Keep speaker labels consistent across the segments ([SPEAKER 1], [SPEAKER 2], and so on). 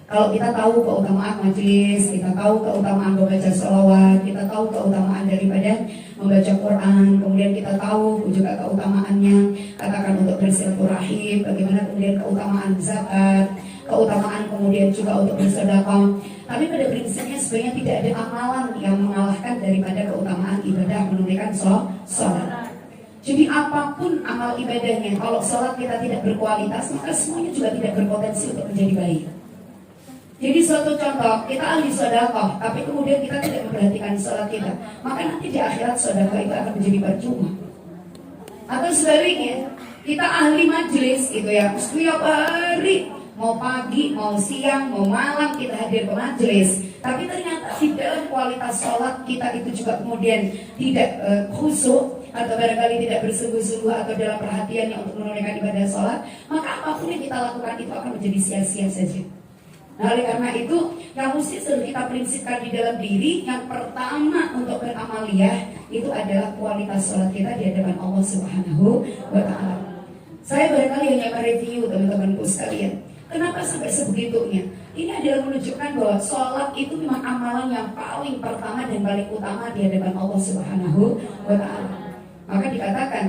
[SPEAKER 1] Kalau kita tahu keutamaan majelis, kita tahu keutamaan membaca sholawat, kita tahu keutamaan daripada membaca Quran, kemudian kita tahu juga keutamaannya, katakan untuk bersilaturahim, bagaimana kemudian keutamaan zakat, keutamaan kemudian juga untuk bersedekah. Tapi pada prinsipnya sebenarnya tidak ada amalan yang mengalahkan daripada keutamaan ibadah menunaikan sholat. Jadi apapun amal ibadahnya, kalau sholat kita tidak berkualitas, maka semuanya juga tidak berpotensi untuk menjadi baik. Jadi suatu contoh, kita ahli sedekah, tapi kemudian kita tidak memperhatikan sholat kita, maka nanti di akhirat sedekah itu akan menjadi percuma. Atau sebaliknya, kita ahli majelis gitu ya, setiap hari, mau pagi, mau siang, mau malam kita hadir ke majelis, tapi ternyata di dalam kualitas sholat kita itu juga kemudian tidak khusyuk, atau barangkali tidak bersungguh-sungguh atau dalam perhatiannya untuk menunaikan ibadah sholat, maka apapun yang kita lakukan itu akan menjadi sia-sia saja. Nah, oleh karena itu yang mesti kita prinsipkan di dalam diri, yang pertama untuk beramaliyah itu adalah kualitas sholat kita di hadapan Allah Subhanahu wa Ta'ala. Saya barangkali hanya mereview teman-temanku sekalian, kenapa sampai sebegitunya. Ini adalah menunjukkan bahwa sholat itu memang amalan yang paling pertama dan paling utama di hadapan Allah Subhanahu wa Ta'ala. Maka dikatakan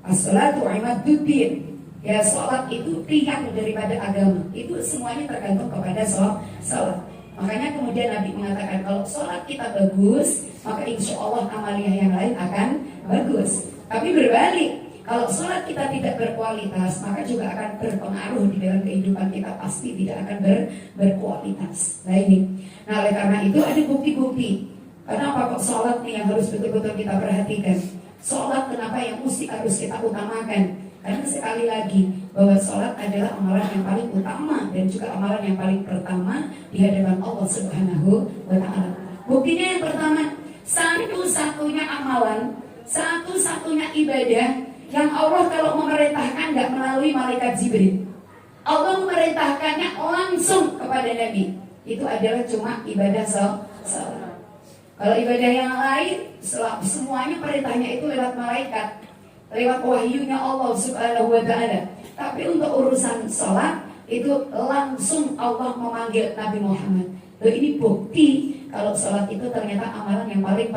[SPEAKER 1] as-sholatu imaduddin. Ya, sholat itu tiang daripada agama. Itu semuanya tergantung kepada sholat. Makanya kemudian Nabi mengatakan kalau sholat kita bagus, maka insya Allah amaliyah yang lain akan bagus. Tapi berbalik, kalau sholat kita tidak berkualitas, maka juga akan berpengaruh di dalam kehidupan kita, pasti tidak akan berkualitas. Nah ini, oleh karena itu ada bukti-bukti. Kenapa kok sholat nih yang harus betul-betul kita perhatikan? Sholat kenapa yang mesti harus kita utamakan? Karena sekali lagi bahwa sholat adalah amalan yang paling utama dan juga amalan yang paling pertama di hadapan Allah Subhanahu wa Ta'ala. Buktinya yang pertama, satu-satunya amalan, satu-satunya ibadah yang Allah kalau memerintahkan nggak melalui malaikat Jibril. Allah memerintahkannya langsung kepada Nabi. Itu adalah cuma ibadah sholat. Kalau ibadah yang lain, semuanya perintahnya itu lewat malaikat, lewat wahyunya Allah Subhanahu wa Ta'ala. Tapi untuk urusan sholat itu langsung Allah memanggil Nabi Muhammad. Loh, ini bukti kalau sholat itu ternyata amalan yang paling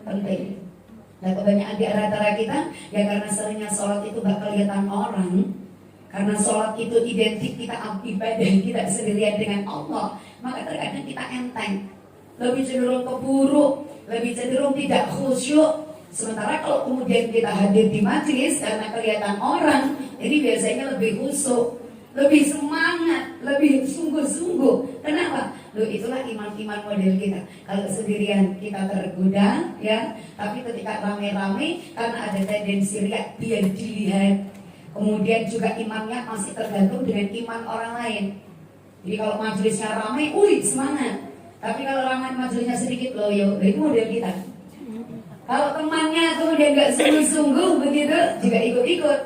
[SPEAKER 1] penting. Nah, kebanyakan di antara kita ya karena seringnya sholat itu gak kelihatan orang, karena sholat itu identik kita ibadah kita sendirian dengan Allah, maka terkadang kita enteng, lebih cenderung keburuk, lebih cenderung tidak khusyuk. Sementara kalau kemudian kita hadir di majelis karena kelihatan orang, ini biasanya lebih khusyuk, lebih semangat, lebih sungguh-sungguh. Kenapa? Loh, itulah iman-iman model kita. Kalau sendirian kita tergoda, ya. Tapi ketika rame-rame, karena ada tendensi riak biar dilihat. Kemudian juga imannya masih tergantung dengan iman orang lain. Jadi kalau majelisnya ramai, semangat. Tapi kalau ramai majelisnya sedikit, loh, itu model kita. Kalau temannya kemudian gak sungguh-sungguh begitu, juga ikut-ikut.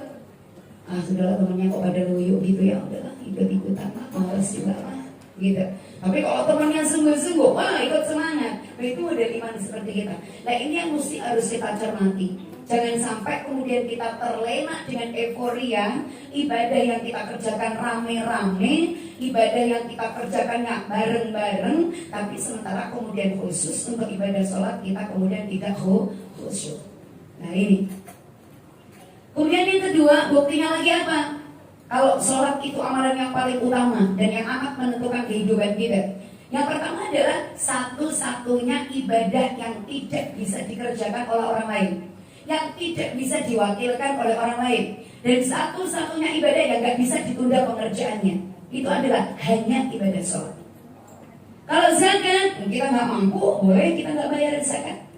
[SPEAKER 1] Sudahlah temannya kok pada loyo gitu ya, udahlah ikut-ikutan lah, males juga lah, gitu. Tapi kalau temannya sungguh-sungguh, ikut semangat. Itu model iman seperti kita. Nah ini yang mesti harus kita cermati. Jangan sampai kemudian kita terlena dengan euforia ibadah yang kita kerjakan rame-rame, ibadah yang kita kerjakan nggak bareng-bareng, tapi sementara kemudian khusus untuk ibadah sholat kita kemudian tidak khusyuk. Nah ini. Kemudian yang kedua, buktinya lagi apa? Kalau sholat itu amalan yang paling utama dan yang amat menentukan kehidupan kita. Yang pertama adalah satu-satunya ibadah yang tidak bisa dikerjakan oleh orang lain, yang tidak bisa diwakilkan oleh orang lain, dan satu-satunya ibadah yang gak bisa ditunda pengerjaannya, itu adalah hanya ibadah sholat. Kalau zakat, kita gak mampu, boleh kita gak bayar zakat.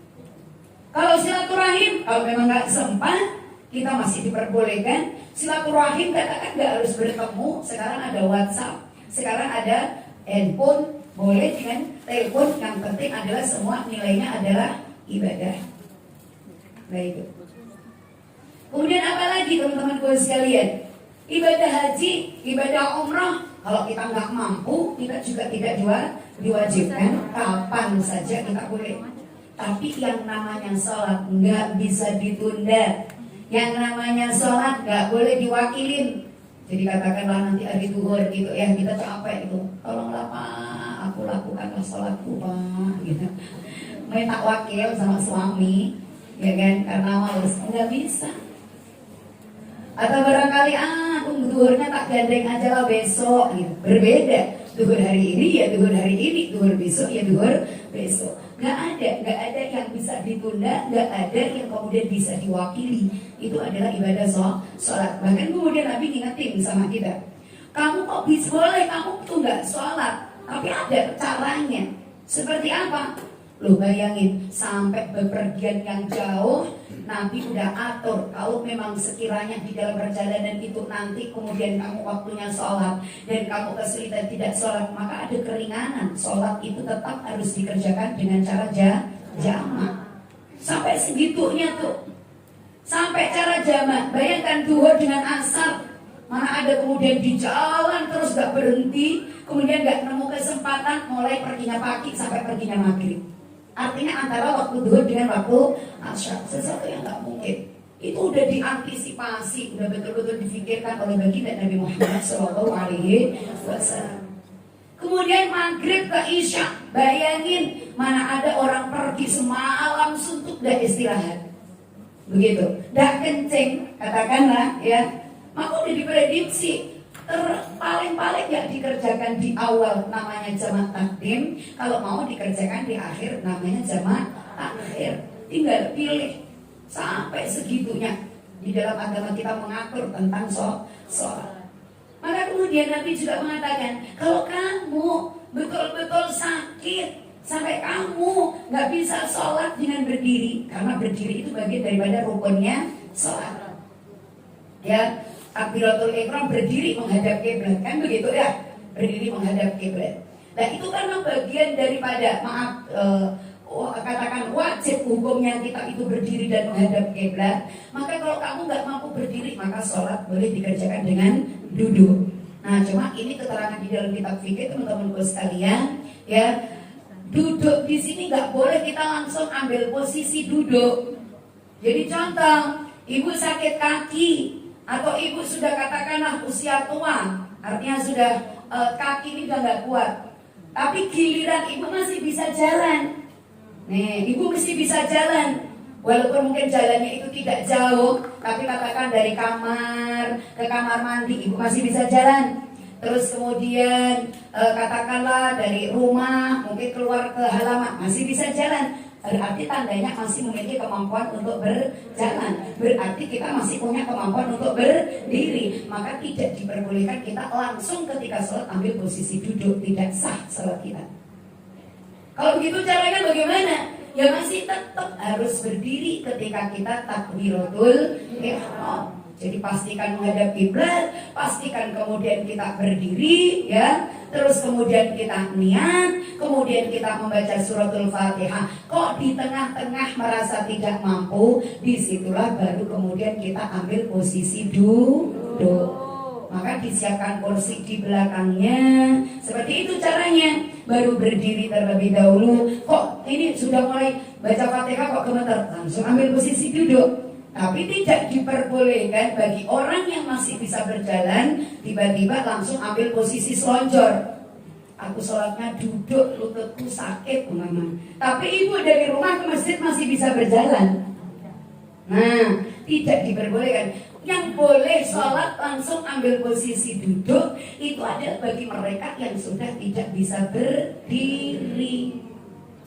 [SPEAKER 1] Kalau silaturahim, kalau memang gak sempat, kita masih diperbolehkan. Silaturahim katakan gak harus bertemu. Sekarang ada WhatsApp, sekarang ada handphone, boleh dengan telepon. Yang penting adalah semua nilainya adalah ibadah. Baik. Kemudian apa lagi teman-temanku sekalian? Ibadah haji, ibadah umrah. Kalau kita nggak mampu, kita juga tidak diwajibkan. Kapan saja kita boleh. Tapi yang namanya sholat nggak bisa ditunda. Yang namanya sholat nggak boleh diwakilin. Jadi katakanlah nanti hari duhur gitu ya, kita capek itu, tolonglah Pak, sholatku Pak, gitu. Minta wakil sama suami, ya kan, karena males, nggak bisa. Atau barangkali duhurnya tak gandeng aja lah besok, gitu. Berbeda. Duhur hari ini ya duhur hari ini, duhur besok ya duhur besok. Nggak ada yang bisa ditunda, nggak ada yang kemudian bisa diwakili. Itu adalah ibadah sholat. Bahkan kemudian Nabi ngingetin sama kita, kamu kok bisa boleh kamu tuh nggak sholat, tapi ada caranya. Seperti apa? Loh bayangin, sampai bepergian yang jauh, Nabi udah atur. Kalau memang sekiranya di dalam perjalanan itu nanti kemudian kamu waktunya sholat dan kamu kesulitan tidak sholat, maka ada keringanan. Sholat itu tetap harus dikerjakan dengan cara jamak. Sampai segitunya tuh, sampai cara jamak. Bayangkan duhur dengan asar, mana ada kemudian di jalan terus gak berhenti, kemudian gak nemu kesempatan, mulai perginya pagi sampai perginya maghrib. Artinya antara waktu duhur dengan waktu asar, sesuatu yang gak mungkin. Itu udah diantisipasi, udah betul-betul difikirkan oleh baginda Nabi Muhammad SAW. Kemudian maghrib ke isya, bayangin mana ada orang pergi semalam suntuk dan istirahat. Begitu, dah kencing, katakanlah ya, maka udah diprediksi paling-paling ya dikerjakan di awal namanya jamak takdim, kalau mau dikerjakan di akhir namanya jamak akhir. Tinggal pilih. Sampai segitunya di dalam agama kita mengatur tentang sholat. Maka kemudian Nabi juga mengatakan, kalau kamu betul-betul sakit sampai kamu nggak bisa sholat dengan berdiri, karena berdiri itu bagian daripada rukunnya sholat. Ya, takbiratul ihram berdiri menghadap kiblat, kan begitu ya? Berdiri menghadap kiblat. Nah itu karena bagian daripada katakan wajib hukumnya kita itu berdiri dan menghadap kiblat. Maka kalau kamu nggak mampu berdiri, maka sholat boleh dikerjakan dengan duduk. Nah cuma ini keterangan di dalam kitab fikih teman-temanku sekalian, ya. Duduk di sini nggak boleh kita langsung ambil posisi duduk. Jadi contoh, ibu sakit kaki atau ibu sudah katakanlah usia tua, artinya sudah kaki ini udah nggak kuat, tapi giliran ibu masih bisa jalan. Nih, ibu mesti bisa jalan, walaupun mungkin jalannya itu tidak jauh, tapi katakan dari kamar ke kamar mandi ibu masih bisa jalan. Terus kemudian katakanlah dari rumah mungkin keluar ke halaman masih bisa jalan. Berarti tandanya masih memiliki kemampuan untuk berjalan. Berarti kita masih punya kemampuan untuk berdiri. Maka tidak diperbolehkan kita langsung ketika sholat ambil posisi duduk. Tidak sah sholat kita. Kalau begitu caranya bagaimana? Ya masih tetap harus berdiri ketika kita takbiratul ihram. Jadi pastikan menghadap kiblat, pastikan kemudian kita berdiri, ya. Terus kemudian kita niat, kemudian kita membaca suratul Fatihah. Kok di tengah-tengah merasa tidak mampu, disitulah baru kemudian kita ambil posisi duduk. Maka disiapkan kursi di belakangnya. Seperti itu caranya. Baru berdiri terlebih dahulu. Kok ini sudah mulai baca Fatihah kok gemeter, langsung ambil posisi duduk. Tapi tidak diperbolehkan bagi orang yang masih bisa berjalan tiba-tiba langsung ambil posisi selonjor. Aku sholatnya duduk, lututku sakit mama. Tapi ibu dari rumah ke masjid masih bisa berjalan. Nah, tidak diperbolehkan. Yang boleh sholat langsung ambil posisi duduk itu adalah bagi mereka yang sudah tidak bisa berdiri,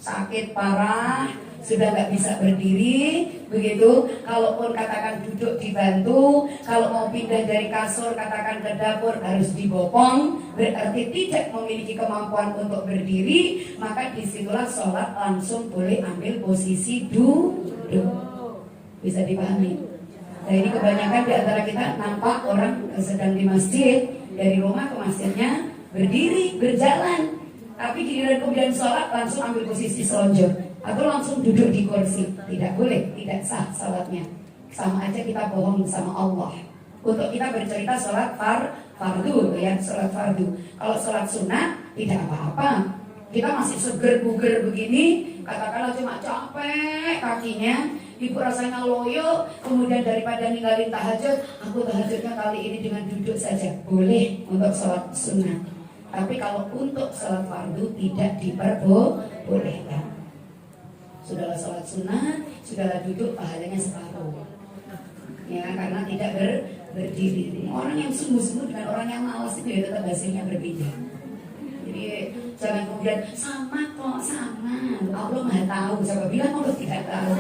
[SPEAKER 1] sakit parah, sudah nggak bisa berdiri, begitu. Kalaupun katakan duduk dibantu, kalau mau pindah dari kasur katakan ke dapur harus dibopong, berarti tidak memiliki kemampuan untuk berdiri, maka disitulah sholat langsung boleh ambil posisi duduk. Bisa dipahami? Nah ini kebanyakan di antara kita nampak orang sedang di masjid, dari rumah ke masjidnya berdiri, berjalan, tapi giliran kemudian sholat langsung ambil posisi selonjor atau langsung duduk di kursi. Tidak boleh, tidak sah salatnya. Sama aja kita bohong sama Allah. Untuk kita bercerita sholat fardu, ya, sholat fardu. Kalau sholat sunnah tidak apa-apa. Kita masih seger buger begini, katakanlah cuma capek kakinya, ibu rasanya loyo, kemudian daripada ninggalin tahajud, aku tahajudnya kali ini dengan duduk saja. Boleh untuk sholat sunnah. Tapi kalau untuk sholat fardu tidak diperbolehkan. Sudahlah sholat sunat, sudahlah duduk, pahalanya separuh. Ya, karena tidak berdiri. Orang yang sungguh-sungguh dengan orang yang malas itu ya tetap hasilnya berbeda. Jadi jangan kemudian sama kok, sama. Allah Maha tahu, siapa bilang Allah tidak tahu.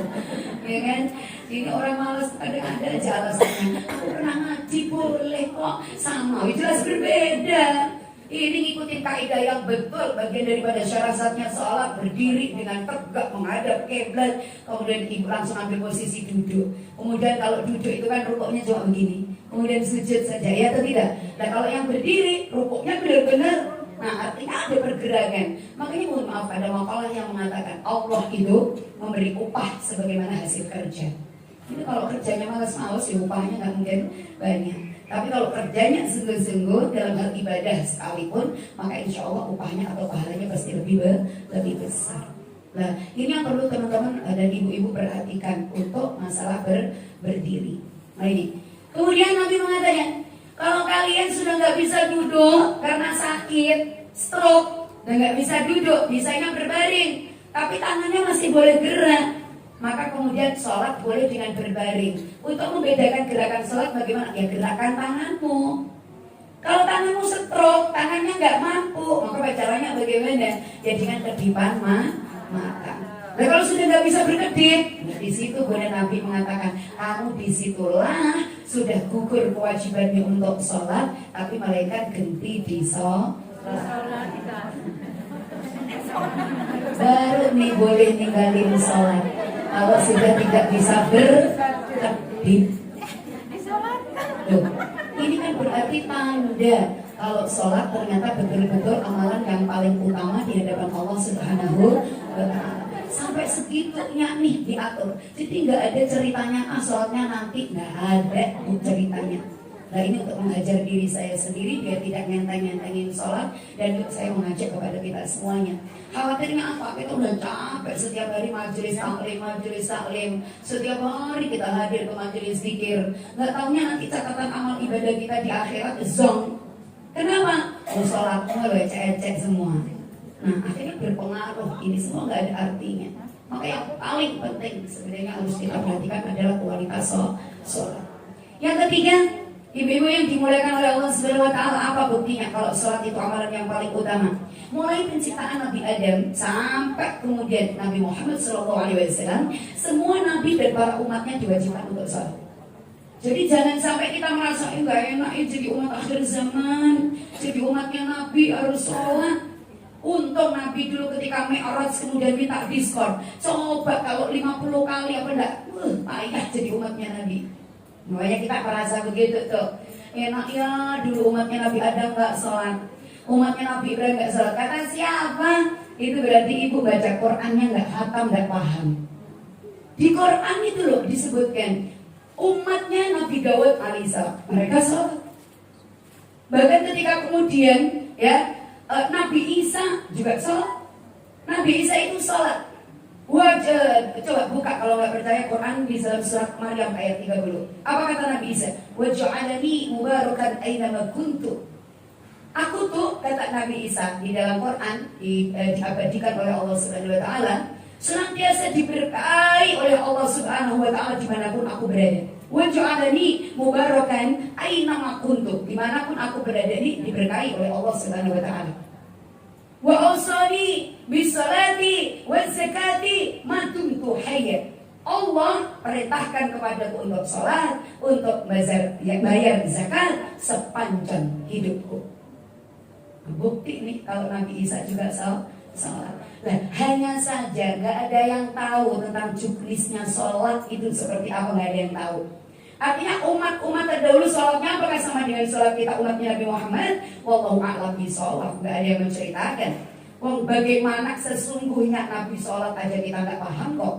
[SPEAKER 1] Ya kan? Ini orang malas kadang ada aja alasannya. Aku pernah ngaji boleh kok, sama. Jelas berbeda. Ini ngikutin kaidah yang betul, bagian daripada syaratnya sholat berdiri dengan tegak menghadap kiblat, kemudian ibu langsung ambil posisi duduk. Kemudian kalau duduk itu kan rukuknya cuma begini, kemudian sujud saja, ya atau tidak? Nah kalau yang berdiri rukuknya benar-benar, nah artinya ada pergerakan. Makanya mohon maaf, ada makalah yang mengatakan Allah itu memberi upah sebagaimana hasil kerja. Ini kalau kerjanya malas-malas ya upahnya nggak mungkin banyak. Tapi kalau kerjanya sungguh-sungguh dalam hal ibadah sekalipun, maka insya Allah upahnya atau pahalanya pasti lebih besar. Nah, ini yang perlu teman-teman dan ibu-ibu perhatikan untuk masalah berdiri. Nah ini. Kemudian Nabi mengatakan, kalau kalian sudah nggak bisa duduk karena sakit, stroke, dan nggak bisa duduk, bisanya berbaring, tapi tangannya masih boleh gerak, maka kemudian sholat boleh dengan berbaring. Untuk membedakan gerakan sholat bagaimana? Ya gerakan tanganmu. Kalau tanganmu stroke, tangannya nggak mampu, maka caranya bagaimana? Ya dengan kedipan mata. Nah kalau sudah nggak bisa berkedip, di situ boleh Nabi mengatakan, kamu disitulah sudah gugur kewajibannya untuk sholat, tapi malaikat ganti di sholat. Baru nih boleh ninggalin sholat. Kalau sudah tidak bisa berkedip. Ini kan berarti tanda kalau sholat ternyata betul-betul amalan yang paling utama di hadapan Allah Subhanahu wa Ta'ala. Sampai segitunya nih diatur. Jadi nggak ada ceritanya sholatnya nanti, nggak ada ceritanya. Nah ini untuk menghajar diri saya sendiri biar tidak nyenteng-nyentengin sholat. Dan juga saya mengajak kepada kita semuanya. Khawatirnya apa? Kita udah capek setiap hari majelis taklim. Setiap hari kita hadir ke majelis zikir. Nggak taunya nanti catatan amal ibadah kita di akhirat zong. Kenapa? Sholatmu udah ecek semua. Nah akhirnya berpengaruh. Ini semua nggak ada artinya. Maka yang paling penting sebenarnya harus kita perhatikan adalah kualitas sholat. Yang ketiga, ibu-ibu yang dimuliakan oleh Allah Subhanahu wa Ta'ala, apa buktinya kalau sholat itu amalan yang paling utama? Mulai penciptaan Nabi Adam sampai kemudian Nabi Muhammad SAW, semua nabi dan para umatnya diwajibkan untuk sholat. Jadi jangan sampai kita merasa enggak enak jadi umat akhir zaman, jadi umatnya Nabi harus sholat. Untung Nabi dulu ketika Mi'raj kemudian minta diskon. Coba kalau 50 kali apa enggak, payah jadi umatnya Nabi. Makanya kita merasa begitu tuh. Enak ya dulu umatnya Nabi Adam gak sholat, umatnya Nabi Ibrahim gak sholat. Kata siapa? Itu berarti ibu baca Qurannya gak hatam, gak paham. Di Quran itu loh disebutkan umatnya Nabi Dawud alaihissalam mereka sholat. Bahkan ketika kemudian ya Nabi Isa juga sholat. Nabi Isa itu sholat. Wajah, coba buka kalau nggak percaya Quran di dalam surat Maryam ayat 30. Apa kata Nabi Isa? Waj'alani mubarakan aina kuntu. Aku tuh kata Nabi Isa di dalam Quran diabadikan oleh Allah Subhanahu wa Ta'ala, senantiasa diberkahi oleh Allah Subhanahu wa Ta'ala dimanapun aku berada. Waj'alani mubarakan aina kuntu. Dimanapun aku berada ini diberkahi oleh Allah Subhanahu wa Ta'ala. Wa awsani bisalati wa zakati ma dumtu hayya. Allah perintahkan kepadaku untuk sholat, untuk bayar zakat sepanjang hidupku. Bukti nih kalau Nabi Isa juga sholat. Nah, hanya saja nggak ada yang tahu tentang juknisnya sholat itu seperti apa, nggak ada yang tahu. Artinya umat terdahulu sholatnya apakah sama dengan sholat kita umatnya Nabi Muhammad? Wallahu a'lam bishawab. Gak ada yang menceritakan. Bagaimana sesungguhnya Nabi sholat aja kita nggak paham kok.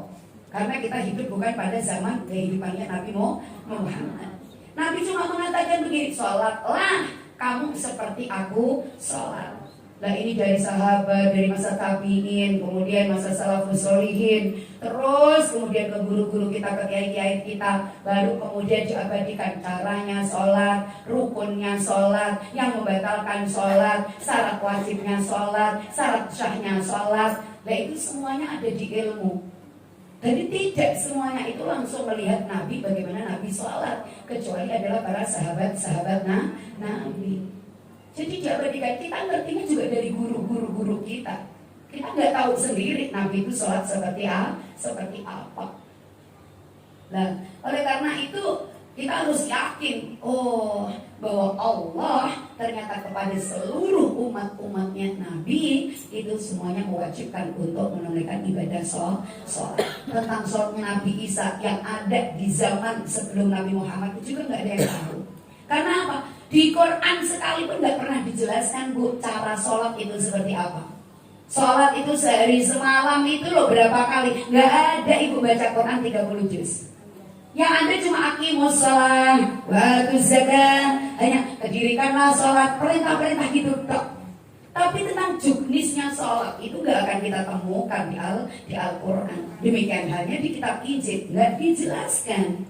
[SPEAKER 1] Karena kita hidup bukan pada zaman kehidupannya Nabi Muhammad. Nabi cuma mengatakan begini, sholatlah kamu seperti aku sholat. Lah ini dari sahabat, dari masa tabi'in, kemudian masa salafus sholihin, terus kemudian ke guru-guru kita, ke kiai-kiai kita, baru kemudian diabadikan caranya sholat, rukunnya sholat, yang membatalkan sholat, syarat wajibnya sholat, syarat syahnya sholat. Lah itu semuanya ada di ilmu. Jadi tidak semuanya itu langsung melihat Nabi, bagaimana Nabi sholat, kecuali adalah para sahabat-sahabat Nabi. Jadi diabadikan, kita ngertinya juga dari guru-guru kita. Kita nggak tahu sendiri Nabi itu sholat seperti apa. Nah, oleh karena itu kita harus yakin, bahwa Allah ternyata kepada seluruh umat-umatnya Nabi itu semuanya mewajibkan untuk menunaikan ibadah sholat. Tentang sholatnya Nabi Isa yang ada di zaman sebelum Nabi Muhammad itu juga nggak ada yang tahu. Karena apa? Di Quran sekalipun nggak pernah dijelaskan, Bu, cara sholat itu seperti apa. Sholat itu sehari semalam itu loh berapa kali. Nggak ada Ibu baca Quran 30 juz. Yang ada cuma aqimus shalah wa atuz zakah, hanya dirikanlah sholat, perintah-perintah gitu tok. Tapi tentang juknisnya sholat itu nggak akan kita temukan di Al-Quran. Demikian halnya di kitab Injil, nggak dijelaskan.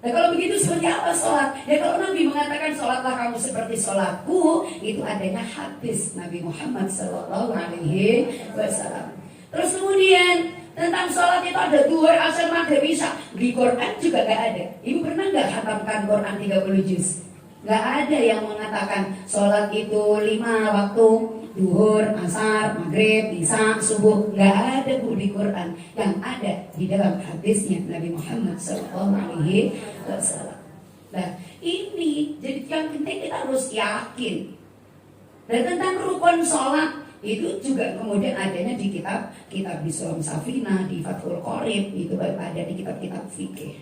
[SPEAKER 1] Nah kalau begitu seperti apa sholat? Ya kalau Nabi mengatakan sholatlah kamu seperti sholatku, itu adanya hadis Nabi Muhammad SAW. Terus kemudian tentang sholat itu ada duhur, asar, maghrib, isya. Di Quran juga gak ada. Ibu pernah gak khatamkan Quran 30 juz? Gak ada yang mengatakan sholat itu 5 waktu, duhur, asar, maghrib, isya, subuh. Gak ada, Bu, di Quran. Yang ada di dalam hadisnya Nabi Muhammad SAW. Nah ini jadi yang penting kita harus yakin. Dan tentang rukun sholat itu juga kemudian adanya di kitab Bisulam Safina, di Fathul Qorib, itu ada di kitab-kitab fikih.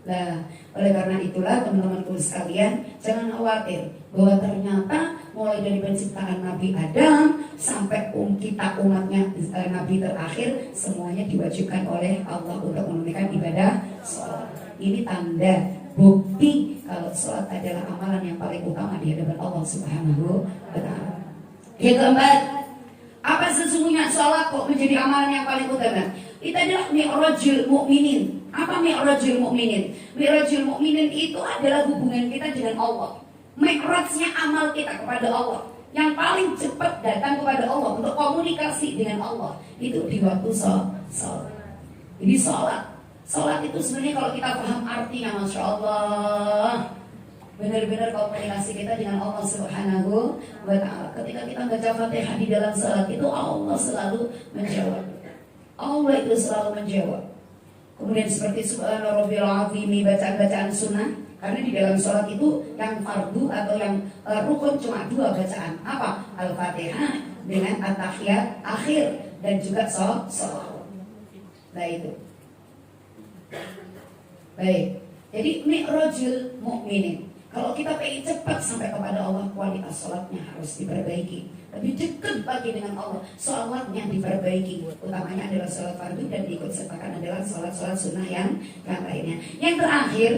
[SPEAKER 1] Nah, oleh karena itulah teman-temanku sekalian, jangan khawatir bahwa ternyata mulai dari penciptaan Nabi Adam sampai kita umatnya Nabi terakhir semuanya diwajibkan oleh Allah untuk menunaikan ibadah sholat. Ini tanda bukti kalau sholat adalah amalan yang paling utama di hadapan Allah Subhanahu wa Ta'ala. Yang keempat, apa sesungguhnya sholat kok menjadi amalan yang paling utama? Itu adalah mi'rajul mu'minin. Apa mi'rajul mu'minin? Mi'rajul mu'minin itu adalah hubungan kita dengan Allah. Mi'rajnya amal kita kepada Allah. Yang paling cepat datang kepada Allah untuk komunikasi dengan Allah itu di waktu sholat. Jadi sholat itu sebenarnya kalau kita paham artinya, Masya Allah, benar-benar komunikasi kita dengan Allah Subhanahu wa Ta'ala. Ketika kita baca Fatihah di dalam salat itu Allah selalu menjawab. Allah itu selalu menjawab. Kemudian seperti Subhana Rabbil Azim, bacaan-bacaan sunnah. Karena di dalam salat itu yang fardu atau yang rukun cuma 2 bacaan. Apa? Al-Fatihah dengan At-Tahiyat akhir dan juga sholawat. Nah itu. Baik. Jadi mi'rajul mu'minin. Kalau kita pengen cepat sampai kepada Allah, kualitas sholatnya harus diperbaiki. Lebih dekat lagi dengan Allah, sholatnya diperbaiki. Utamanya adalah sholat fardu dan diikut sertakan adalah sholat sunnah yang lainnya. Yang terakhir,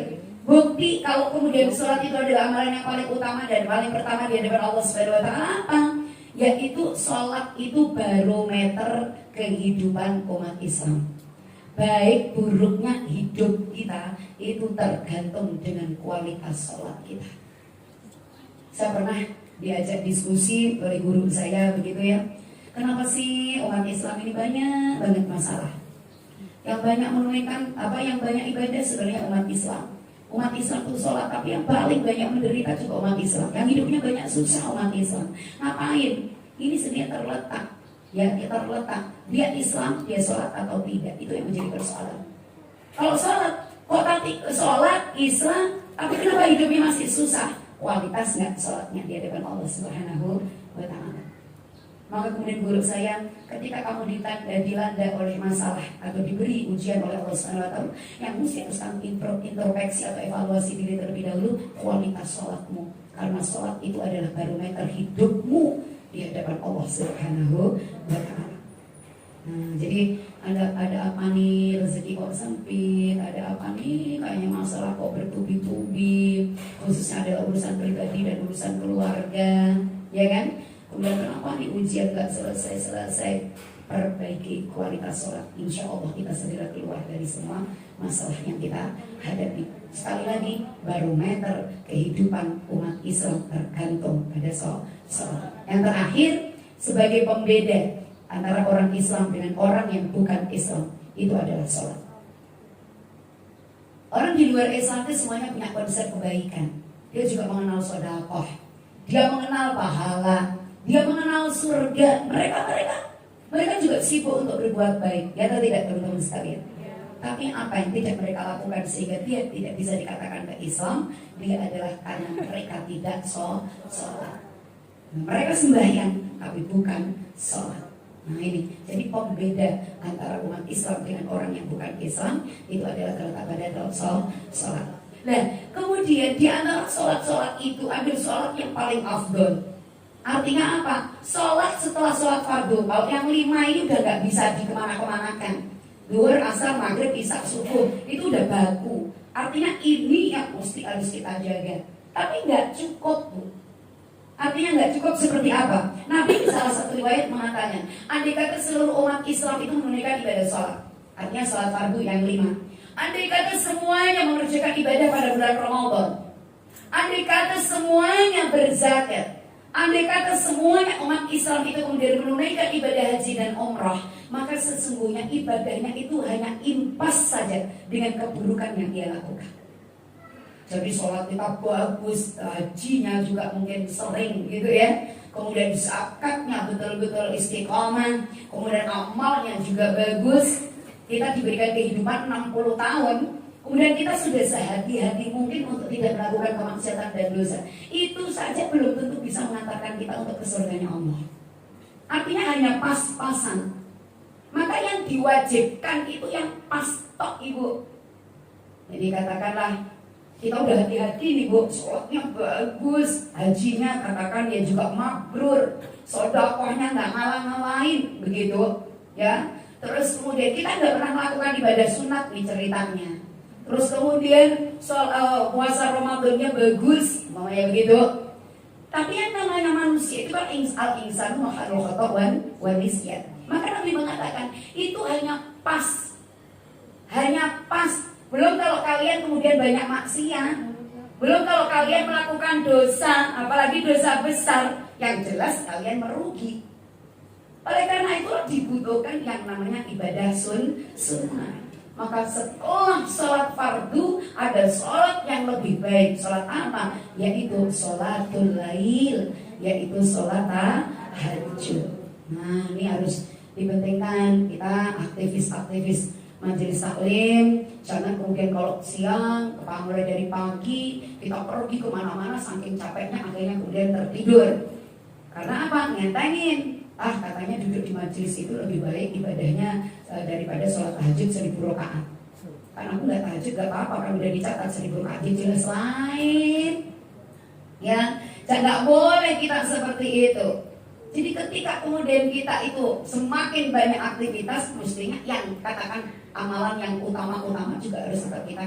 [SPEAKER 1] bukti kalau kemudian sholat itu adalah amalan yang paling utama dan paling pertama di hadapan Allah Subhanahu wa Ta'ala apa? Yaitu sholat itu barometer kehidupan umat Islam. Baik buruknya hidup kita itu tergantung dengan kualitas sholat kita. Saya pernah diajak diskusi oleh guru saya begitu ya. Kenapa sih umat Islam ini banyak banget masalah? Yang banyak menunaikan yang banyak ibadah sebenarnya umat Islam. Umat Islam itu sholat, tapi yang paling banyak menderita juga umat Islam. Yang hidupnya banyak susah umat Islam. Ngapain? Ini sebenarnya terletak. Ya kita terletak, dia Islam, dia sholat atau tidak, itu yang menjadi persoalan. Kalau sholat, kok tadi sholat Islam, tapi kenapa hidupnya masih susah? Kualitas nggak sholatnya di hadapan Allah Subhanahu wa Ta'ala. Maka kemudian guru saya, ketika kamu dilanda oleh masalah atau diberi ujian oleh Allah Subhanahu wa Ta'ala, yang mesti harus kamu introspeksi atau evaluasi diri terlebih dahulu, kualitas sholatmu. Karena sholat itu adalah barometer hidupmu di hadapan Allah Subhanahu wa Ta'ala. Nah, jadi ada apa nih, rezeki kok sempit, ada apa nih, kayaknya masalah kok bertubi-tubi, khususnya adalah urusan pribadi dan urusan keluarga, ya kan? Kemudian kenapa nih ujian gak selesai-selesai? Perbaiki kualitas sholat. Insya Allah kita segera keluar dari semua masalah yang kita hadapi. Sekali lagi, barometer kehidupan umat Islam tergantung pada sholat. Yang terakhir, sebagai pembeda antara orang Islam dengan orang yang bukan Islam, itu adalah sholat. Orang di luar Islam itu semuanya punya konsep kebaikan. Dia juga mengenal sedekah, dia mengenal pahala, dia mengenal surga. Mereka juga sibuk untuk berbuat baik. Ya atau tidak, teman-teman sekalian? Tapi apa yang tidak mereka lakukan sehingga dia tidak bisa dikatakan ke Islam? Dia adalah karena mereka tidak sholat. Mereka sembahyang tapi bukan sholat. Nah ini, jadi pembeda antara umat Islam dengan orang yang bukan Islam itu adalah terletak pada dalam sholat. Nah, kemudian di antara sholat-sholat itu ada sholat yang paling afdol. Artinya apa? Sholat setelah sholat fardu. Kalau yang 5 ini udah gak bisa dikemana-kemanakan. Zuhur, asar, maghrib, isya, subuh itu udah baku. Artinya ini yang mesti harus kita jaga. Tapi gak cukup, Bu. Artinya nggak cukup seperti apa? Nabi salah satu riwayat mengatakan, andai kata seluruh umat Islam itu menunaikan ibadah sholat, artinya sholat fardu yang 5. Andai kata semuanya mengerjakan ibadah pada bulan Ramadan, andai kata semuanya berzakat, andai kata semuanya umat Islam itu kemudian menunaikan ibadah haji dan umrah, maka sesungguhnya ibadahnya itu hanya impas saja dengan keburukan yang dia lakukan. Jadi sholat kita bagus, hajinya juga mungkin sering gitu ya. Kemudian zakatnya betul-betul istiqomah. Kemudian amalnya juga bagus. Kita diberikan kehidupan 60 tahun. Kemudian kita sudah sehati-hati mungkin untuk tidak melakukan kemaksiatan dan dosa. Itu saja belum tentu bisa mengantarkan kita untuk ke surganya Allah. Artinya hanya pas-pasan. Maka yang diwajibkan itu yang pas tok, Ibu. Jadi katakanlah kita udah hati-hati nih, Bu, sholatnya bagus, hajinya katakan ya juga mabrur, sedekahnya nggak ngalah-ngalahin, begitu, ya. Terus kemudian kita nggak pernah melakukan ibadah sunat nih ceritanya. Terus kemudian puasa Ramadannya bagus, namanya begitu. Tapi yang namanya manusia itu kan al-insanu makhluk khata' wan nisyan. Maka Nabi mengatakan itu hanya pas. Belum kalau kalian kemudian banyak maksiat, belum kalau kalian melakukan dosa, apalagi dosa besar, yang jelas kalian merugi. Oleh karena itu dibutuhkan yang namanya ibadah sunnah. Maka setelah sholat fardu ada sholat yang lebih baik. Sholat apa? Yaitu sholatul lail, yaitu sholat tahajud. Nah ini harus dipentingkan. Kita aktivis majelis taklim, jangan kemudian kalau siang, mulai dari pagi kita pergi kemana-mana saking capeknya akhirnya kemudian tertidur. Karena apa? Ngentengin. Katanya duduk di majelis itu lebih baik ibadahnya daripada sholat tahajud 1000 rakaat. Karena aku nggak tahajud nggak apa-apa, kan udah dicatat 1000 rakaat jelas lain. Ya, nggak boleh kita seperti itu. Jadi ketika kemudian kita itu semakin banyak aktivitas, mestinya yang katakan amalan yang utama-utama juga harus tetap kita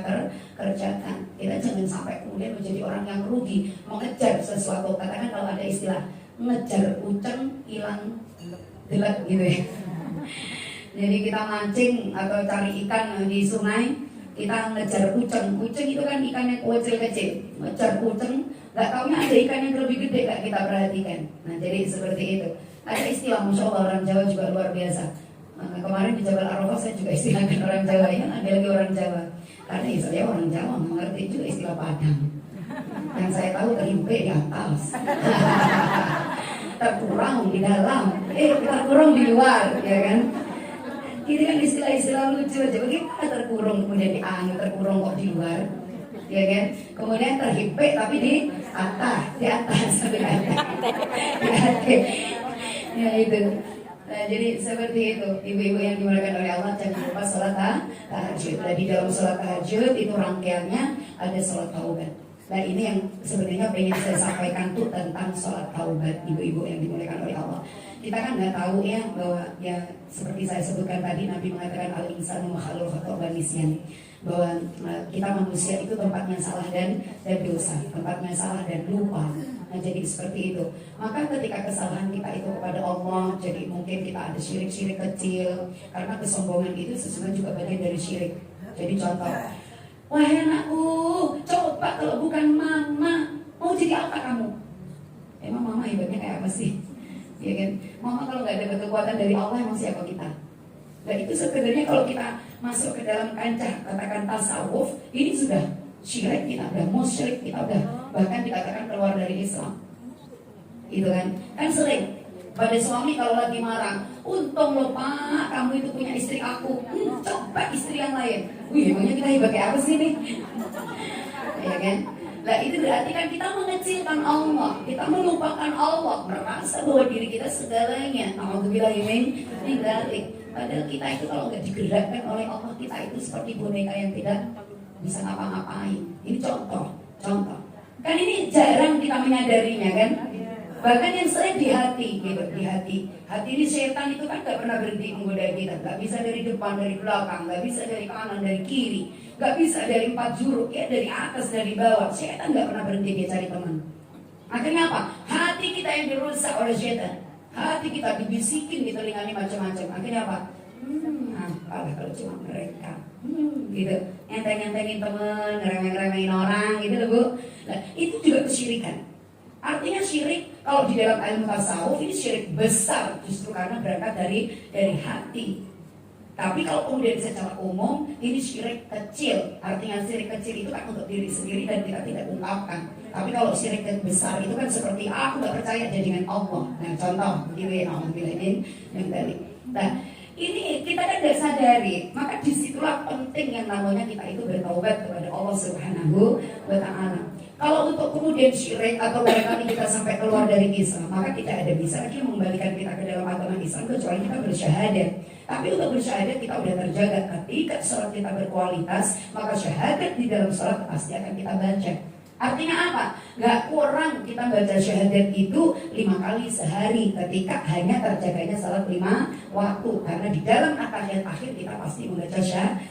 [SPEAKER 1] kerjakan. Kita jangan sampai kemudian menjadi orang yang rugi, mengejar sesuatu. Katakan kalau ada istilah ngejar uceng hilang delek gitu ya. Jadi kita mancing atau cari ikan di sungai, kita ngejar uceng. Uceng itu kan ikan yang kecil-kecil. Ngejar uceng, nggak taunya ada ikan yang lebih gede, nggak kita perhatikan. Nah jadi seperti itu. Ada istilah, Masya Allah, orang Jawa juga luar biasa. Kemarin di Jabal Arafah saya juga istilahkan orang Jawa, ya ada lagi orang Jawa. Karena saya orang Jawa mengerti juga istilah Padang. Yang saya tahu terimpe di atas, terkurang di dalam, terkurang di luar, ya kan? Ini kan istilah-istilah lucu aja. Bagaimana terkurung kemudian diangin, terkurung kok di luar, ya kan? Kemudian terhimpit tapi di atas sampai di atas. Ya itu. Nah, jadi seperti itu, ibu-ibu yang dimuliakan oleh Allah, jangan lupa sholat tahajud. Nah, di dalam sholat tahajud itu rangkaiannya ada sholat taubat. Nah ini yang sebenarnya pengen saya sampaikan tuh tentang sholat taubat, ibu-ibu yang dimuliakan oleh Allah. Kita kan nggak tahu ya bahwa ya seperti saya sebutkan tadi, Nabi mengatakan al-insanu makhluk khata' wan nisyan, bahwa kita manusia itu tempatnya salah dan dosa, tempatnya salah dan lupa. Nah Nah jadi seperti itu. Maka ketika kesalahan kita itu kepada Allah, jadi mungkin kita ada syirik-syirik kecil, karena kesombongan itu sesungguhnya juga bagian dari syirik. Jadi contoh, wahai anakku, coba kalau bukan mama, mau jadi apa kamu? Emang mama hebatnya kayak apa sih? Ya kan? Mama kalau nggak ada kekuatan dari Allah, emang siapa kita? Dan itu sebenarnya kalau kita masuk ke dalam kancah katakan tasawuf, ini sudah syirik, kita udah musyrik, kita udah bahkan dikatakan keluar dari Islam. Itu kan sering pada suami kalau lagi marah, untung loh pak, kamu itu punya istri aku, coba istri yang lain. Wih, emangnya kita hebat kayak apa sih nih? Ya kan? Nah itu berarti kan kita mengecilkan Allah, kita melupakan Allah, merasa bahwa diri kita segalanya. Alhamdulillahirrahmanirrahim. Padahal kita itu kalau nggak digerakkan oleh Allah, kita itu seperti boneka yang tidak bisa ngapa-ngapain. Ini contoh. Kan ini jarang kita menyadarinya kan? Bahkan yang sering di hati, gitu, di hati. Hati ini setan itu kan gak pernah berhenti menggoda kita. Gak bisa dari depan, dari belakang, gak bisa dari kanan, dari kiri, gak bisa dari 4 juruk, ya dari atas, dari bawah. Setan gak pernah berhenti dia cari teman. Akhirnya apa? Hati kita yang dirusak oleh setan. Hati kita dibisikin di telinganya macam-macam. Akhirnya apa? Apalah kalau cuma mereka. Gitu. Nyenteng-nyentengin teman, ngeremeh-ngeremehin orang, gitu loh Bu. Nah, itu juga kesyirikan. Artinya syirik kalau di dalam ilmu tasawuf ini syirik besar justru karena berangkat dari hati. Tapi kalau kemudian secara umum ini syirik kecil. Artinya syirik kecil itu kan untuk diri sendiri dan kita tidak ungkapkan. Tapi kalau syirik besar itu kan seperti aku gak percaya dengan Allah. Nah contoh yang balik. Nah ini kita kan tidak sadari. Maka disitulah penting yang namanya kita itu bertaubat kepada Allah Subhanahu wa Ta'ala. Kalau untuk kemudian syirik atau barangkali kita sampai keluar dari Islam, maka tidak ada bisa lagi mengembalikan kita ke dalam agama Islam kecuali kita bersyahadat. Tapi untuk bersyahadat kita udah terjaga. Ketika sholat kita berkualitas, maka syahadat di dalam sholat pasti akan kita baca. Artinya apa? Gak kurang kita baca syahadat itu 5 kali sehari ketika hanya terjaganya sholat 5 waktu. Karena di dalam at-tahiyat akhir kita pasti membaca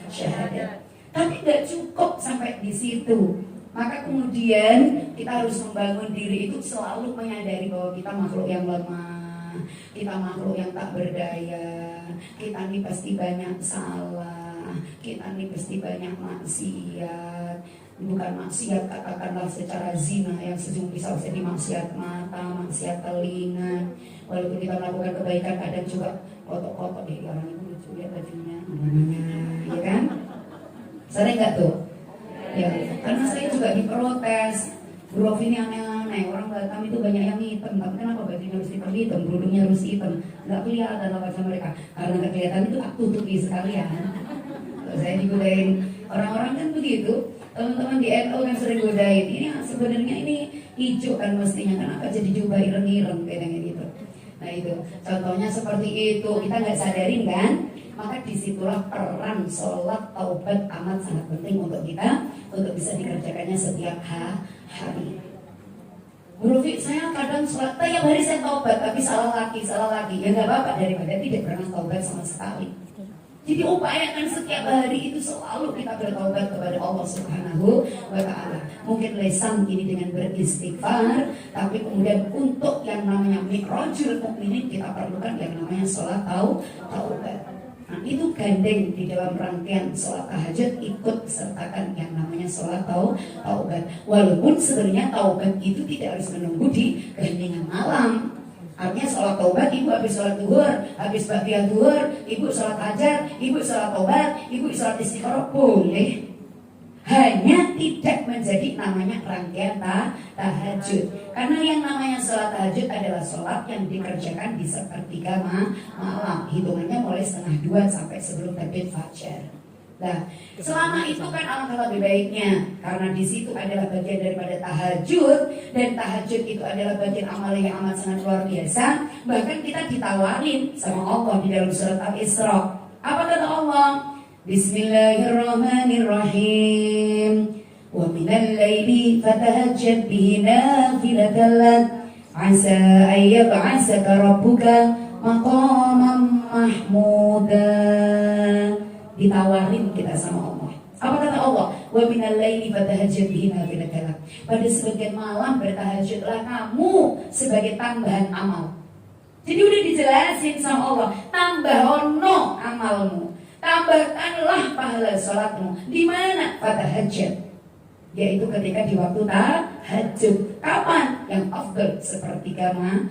[SPEAKER 1] syahadat. Tapi gak cukup sampai di situ. Maka kemudian kita harus membangun diri itu selalu menyadari bahwa kita makhluk yang lemah, kita makhluk yang tak berdaya, kita ini pasti banyak salah, kita ini pasti banyak maksiat. Bukan maksiat katakanlah secara zina yang sejujurnya bisa jadi maksiat mata, maksiat telinga. Walaupun kita melakukan kebaikan kadang juga kotok-kotok deh orang itu lucu lihat bajunya, ya kan? Sering nggak tuh? Ya, karena saya juga diprotes, Bu Rofi ini aneh-aneh, orang Batam itu banyak yang hitam, tapi kenapa bajunya harus hitam, kerudungnya harus hitam, nggak kelihatan wajah mereka, karena nggak kelihatan itu aku tutupi sekalian. Saya digodain orang-orang kan begitu, teman-teman di NU kan sering godain, ini sebenarnya ini hijau kan mestinya, kenapa jadi jubah ireng-ireng kayak gitu. Nah itu, contohnya seperti itu, kita nggak sadarin kan? Maka disitulah peran sholat taubat amat sangat penting untuk kita untuk bisa dikerjakannya setiap hari. Bu Rufi, saya kadang sholat tiap hari saya taubat tapi salah lagi. Ya nggak apa-apa daripada tidak pernah taubat sama sekali. Jadi upayakan setiap hari itu selalu kita bertaubat kepada Allah Subhanahu wa Ta'ala. Mungkin lesan ini dengan beristighfar, tapi kemudian untuk yang namanya mi'rajul mukminin kita perlukan yang namanya sholat taubat. Nah itu gandeng di dalam rangkaian sholat tahajud, ikut sertakan yang namanya sholat taubat. Walaupun sebenarnya taubat itu tidak harus menunggu di keheningan malam. Artinya sholat taubat, ibu habis sholat zuhur, habis ba'diyah zuhur, ibu sholat hajar, ibu sholat taubat, ibu sholat istiqoroh, boleh. Hanya tidak menjadi namanya rangkaian tahajud. Karena yang namanya sholat tahajud adalah sholat yang dikerjakan di sepertiga malam. Hitungannya mulai 1:30 sampai sebelum terbit fajar. Nah, selama itu kan alangkah lebih baiknya, karena di situ adalah bagian daripada tahajud, dan tahajud itu adalah bagian amal yang amat sangat luar biasa. Bahkan kita ditawarin sama Allah di dalam surat Al-Isra. Apa kata Allah? Bismillahirrahmanirrahim. Wa minal laili fatahajjad bihi nafilatan lak 'asa an yab'asaka rabbuka maqaman mahmuda. Ditawarin kita sama Allah. Apa kata Allah? wa minal laili fatahajjad bihi nafilatan lak. Pada sebagian malam bertahajudlah kamu sebagai tambahan amal. Jadi udah dijelasin sama Allah, tambah ono amalmu, tambahkanlah pahala sholatmu. Di mana? Fatahajjad, yaitu ketika di waktu tahajud. Kapan? Yang afdal sepertiga malam.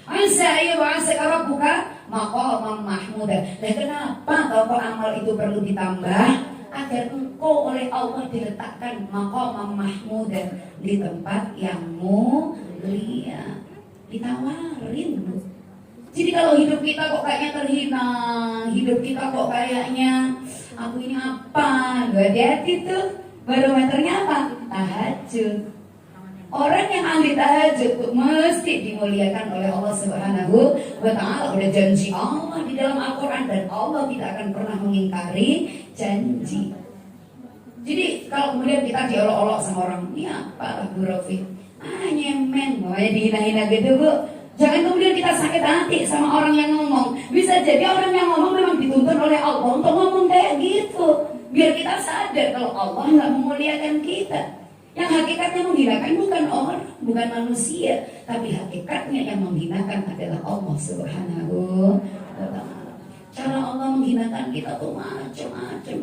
[SPEAKER 1] Asa ya wa'asa rabbuka maqaman mahmuda. Nah, kenapa kalau amal itu perlu ditambah? Agar engkau oleh Allah diletakkan maqaman mahmuda, di tempat yang mulia, ditawarin. Jadi kalau hidup kita kok kayaknya terhina, hidup kita kok kayaknya aku ini apa? Hati-hati tuh, barometernya apa? Tahajud. Orang yang ahli tahajud tuh mesti dimuliakan oleh Allah Subhanahu wa Ta'ala. Udah janji Allah di dalam Al-Quran, dan Allah tidak akan pernah mengingkari janji. Jadi kalau kemudian kita diolok-olok sama orang, ini apa Bu Rofi? Nyemen, makanya dihina-hina gitu Bu. Jangan kemudian kita sakit hati sama orang yang ngomong. Bisa jadi orang yang ngomong memang dituntun oleh Allah untuk ngomong kayak gitu, biar kita sadar kalau Allah nggak memuliakan kita. Yang hakikatnya menghinakan bukan orang, bukan manusia, tapi hakikatnya yang menghinakan adalah Allah Subhanahu wa Ta'ala. Cara Allah menghinakan kita tuh macam-macam.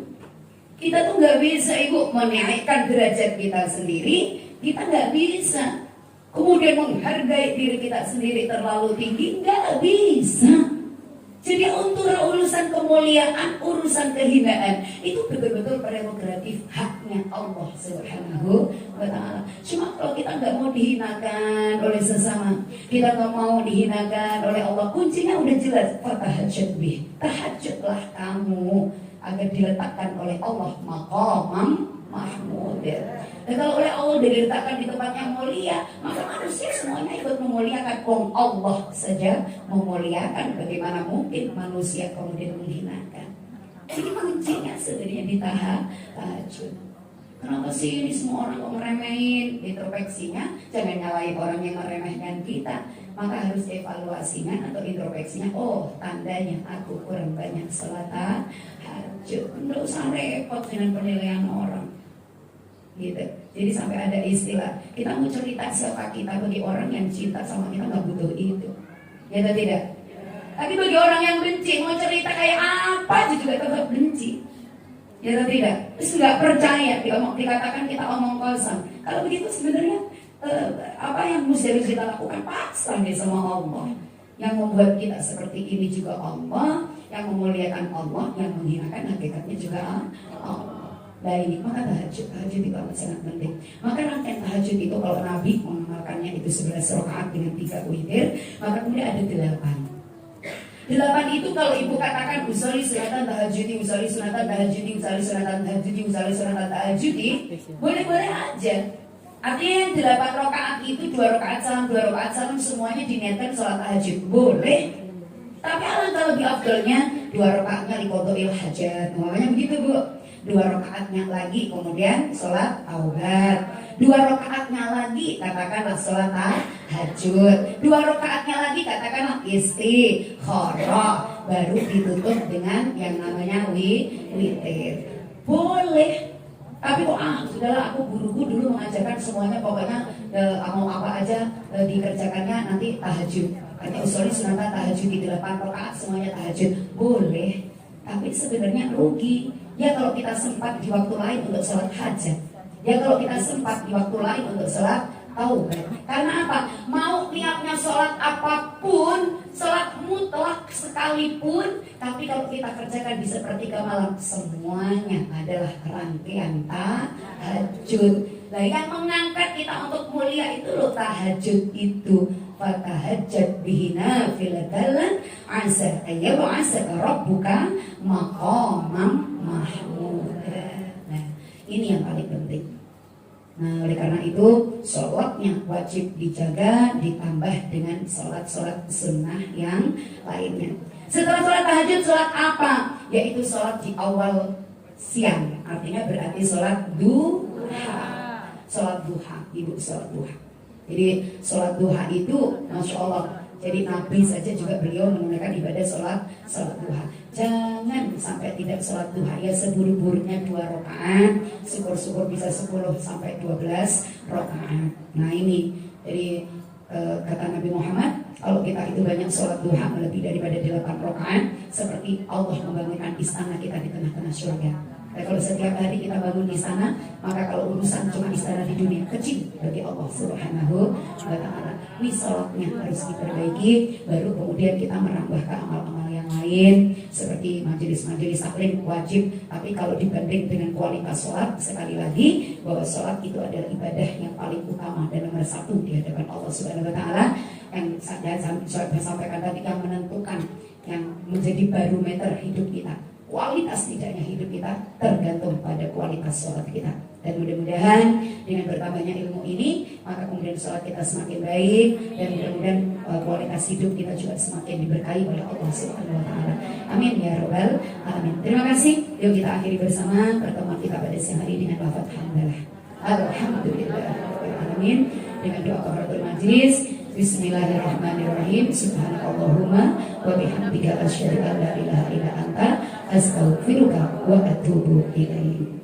[SPEAKER 1] Kita tuh nggak bisa Ibu menaikkan derajat kita sendiri, kita nggak bisa. Kemudian menghargai diri kita sendiri terlalu tinggi, nggak bisa. Jadi untuk urusan kemuliaan, urusan kehinaan itu betul-betul prerogatif haknya Allah Subhanahu wa Ta'ala. Cuma kalau kita nggak mau dihinakan oleh sesama, kita nggak mau dihinakan oleh Allah, kuncinya udah jelas, fatahajjad bih, tahajudlah kamu agar diletakkan oleh Allah maqamam mahmud. Dan kalau oleh Allah diletakkan di tempat yang mulia, maka manusia semuanya ikut memuliakan. Allah saja memuliakan, bagaimana mungkin manusia kemudian menghinakan? Jadi kuncinya sebenarnya di tahajud. Kenapa sih ini semua orang kok meremehin? Introspeksinya jangan nyalain orang yang meremehkan kita, maka harus evaluasinya atau introspeksinya. Oh, tandanya aku kurang banyak sholat tahajud. Nggak usah repot dengan penilaian orang. Gitu. Jadi sampai ada istilah, kita mau cerita siapa kita bagi orang yang cinta sama kita nggak butuh itu, ya atau tidak? Tapi bagi orang yang benci, mau cerita kayak apa juga tetap benci, ya atau tidak? Terus nggak percaya, dikatakan kita omong kosong. Kalau begitu sebenarnya apa yang mesti harus kita lakukan? Pasrah nih sama Allah. Yang membuat kita seperti ini juga Allah, yang memuliakan Allah, yang menghinakan hakikatnya juga Allah. Nah ini, maka tahajud itu amat sangat penting. Maka rangkaian tahajud itu kalau Nabi mengamalkannya itu 11 rakaat dengan 3 witir, maka kemudian ada 8. 8 itu kalau ibu katakan usali sunatan tahajudi, usali sunatan tahajudi, usali sunatan tahajudi, usali sunatan tahajudi, boleh-boleh aja. Artinya 8 rakaat itu 2 rakaat salam semuanya diniatkan sholat tahajud, boleh. Tapi alangkah lebih afdalnya 2 rakaatnya liqadha'il hajat. Namanya begitu Bu. 2 rakaatnya lagi kemudian sholat taubat, 2 rakaatnya lagi katakanlah sholat tahajud, 2 rakaatnya lagi katakanlah istikharah, baru ditutup dengan yang namanya witir. Boleh. Tapi kok sudahlah, aku guruku dulu mengajarkan semuanya pokoknya mau apa aja dikerjakannya nanti tahajud. Katanya usuli sunatan tahajud di 8 rakaat semuanya tahajud. Boleh. Tapi sebenarnya rugi. Ya kalau kita sempat di waktu lain untuk sholat hajat, ya kalau kita sempat di waktu lain untuk sholat taubat. Karena apa? Mau niatnya sholat apapun, sholat mutlak sekalipun, tapi kalau kita kerjakan di sepertiga malam, semuanya adalah rangkaian tahajud. Nah yang mengangkat kita untuk mulia itu loh tahajud itu. Fatahajjad bihi nafilatan asa ayyab'asaka rabbuka maqamam mahmuda. Nah, ini yang paling penting. Nah, oleh karena itu sholatnya wajib dijaga, ditambah dengan sholat-sholat sunnah yang lainnya. Setelah sholat tahajud, sholat apa? Yaitu sholat di awal siang. Artinya berarti sholat duha. Sholat duha, ibu sholat duha. Jadi sholat duha itu Masya Allah Jadi Nabi saja juga beliau menunaikan ibadah sholat duha. Jangan sampai tidak sholat duha, ya seburu-burunya 2 rakaat, syukur-syukur bisa 10 sampai 12 rakaat. Nah ini, jadi kata Nabi Muhammad, kalau kita itu banyak sholat duha lebih daripada 8 rakaat, seperti Allah membangunkan istana kita di tengah-tengah surga. Kalau setiap hari kita bangun di sana, maka kalau urusan cuma istana di dunia kecil bagi Allah Subhanahu wa Ta'ala. Ini sholatnya harus diperbaiki, baru kemudian kita merambah ke amal-amal yang lain seperti majelis-majelis taklim wajib. Tapi kalau dibanding dengan kualitas sholat, sekali lagi bahwa sholat itu adalah ibadah yang paling utama dan nomor 1 di hadapan Allah Subhanahu wa Ta'ala, yang saya sampaikan tadi, yang menentukan, yang menjadi barometer hidup kita. Kualitas tidaknya hidup kita tergantung pada kualitas sholat kita. Dan mudah-mudahan dengan bertambahnya ilmu ini, maka kemudian sholat kita semakin baik, dan mudah-mudahan kualitas hidup kita juga semakin diberkahi oleh Allah Subhanahu wa Ta'ala. Amin ya rabbal alamin. Terima kasih. Yuk kita akhiri bersama pertemuan kita pada siang hari dengan lafaz hamdalah. Alhamdulillahirrahmanirrahim. Dengan doa kafaratul majlis. Bismillahirrahmanirrahim. Subhanallahumma wa bihamdika asyhadu an la ilaha illa anta astaghfiruka wa atubu ilaik.